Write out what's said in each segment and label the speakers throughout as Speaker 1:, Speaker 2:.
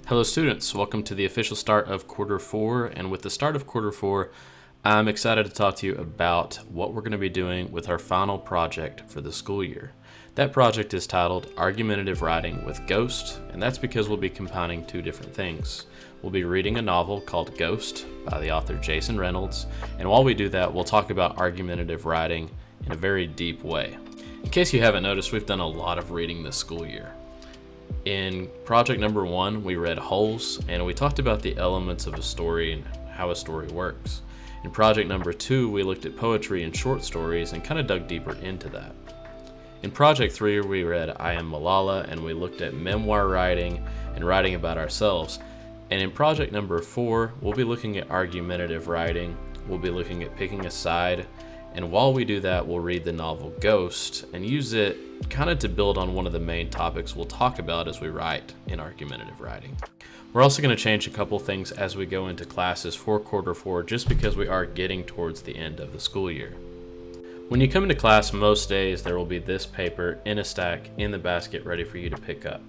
Speaker 1: Hello students, welcome to the official start of quarter 4, and with the start of quarter 4, I'm excited to talk to you about what we're going to be doing with our final project for the school year. That project is titled Argumentative Writing with Ghost, and that's because we'll be combining two different things. We'll be reading a novel called Ghost by the author Jason Reynolds, and while we do that, we'll talk about argumentative writing in a very deep way. In case you haven't noticed, we've done a lot of reading this school year. In project number 1, we read Holes, and we talked about the elements of a story and how a story works. In project number 2, we looked at poetry and short stories and kind of dug deeper into that. In project 3, we read I Am Malala, and we looked at memoir writing and writing about ourselves. And in project number 4, we'll be looking at argumentative writing, we'll be looking at picking a side, and while we do that, we'll read the novel Ghost and use it kind of to build on one of the main topics we'll talk about as we write in argumentative writing. We're also going to change a couple things as we go into classes for quarter 4 just because we are getting towards the end of the school year. When you come into class, most days there will be this paper in a stack in the basket ready for you to pick up.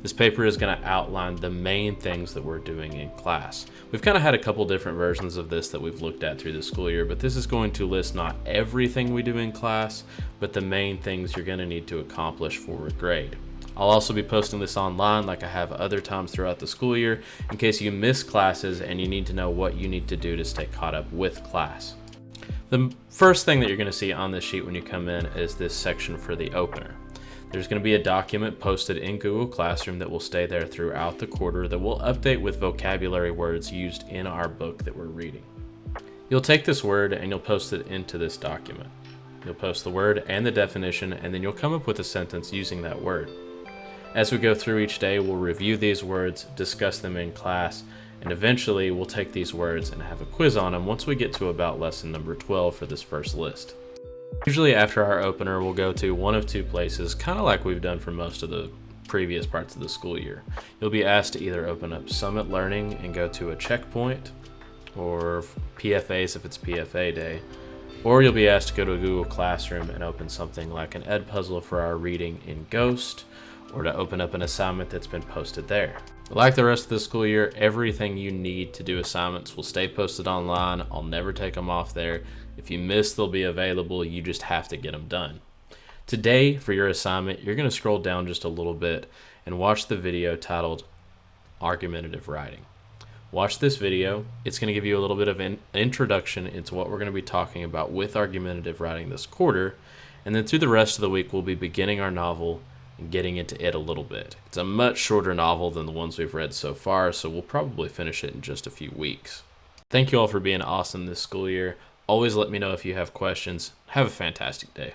Speaker 1: This paper is going to outline the main things that we're doing in class. We've kind of had a couple different versions of this that we've looked at through the school year, but this is going to list not everything we do in class, but the main things you're going to need to accomplish for a grade. I'll also be posting this online like I have other times throughout the school year in case you miss classes and you need to know what you need to do to stay caught up with class. The first thing that you're going to see on this sheet when you come in is this section for the opener. There's going to be a document posted in Google Classroom that will stay there throughout the quarter that will update with vocabulary words used in our book that we're reading. You'll take this word and you'll post it into this document. You'll post the word and the definition, and then you'll come up with a sentence using that word. As we go through each day, we'll review these words, discuss them in class, and eventually we'll take these words and have a quiz on them once we get to about lesson number 12 for this first list. Usually after our opener, we'll go to one of two places, kind of like we've done for most of the previous parts of the school year. You'll be asked to either open up Summit Learning and go to a checkpoint, or PFAs if it's PFA day, or you'll be asked to go to a Google Classroom and open something like an Edpuzzle for our reading in Ghost, or to open up an assignment that's been posted there. Like the rest of the school year, everything you need to do assignments will stay posted online. I'll never take them off there. If you miss, they'll be available. You just have to get them done. Today, for your assignment, you're going to scroll down just a little bit and watch the video titled Argumentative Writing. Watch this video. It's going to give you a little bit of an introduction into what we're going to be talking about with argumentative writing this quarter, and then through the rest of the week, we'll be beginning our novel and getting into it a little bit. It's a much shorter novel than the ones we've read so far, so we'll probably finish it in just a few weeks. Thank you all for being awesome this school year. Always let me know if you have questions. Have a fantastic day.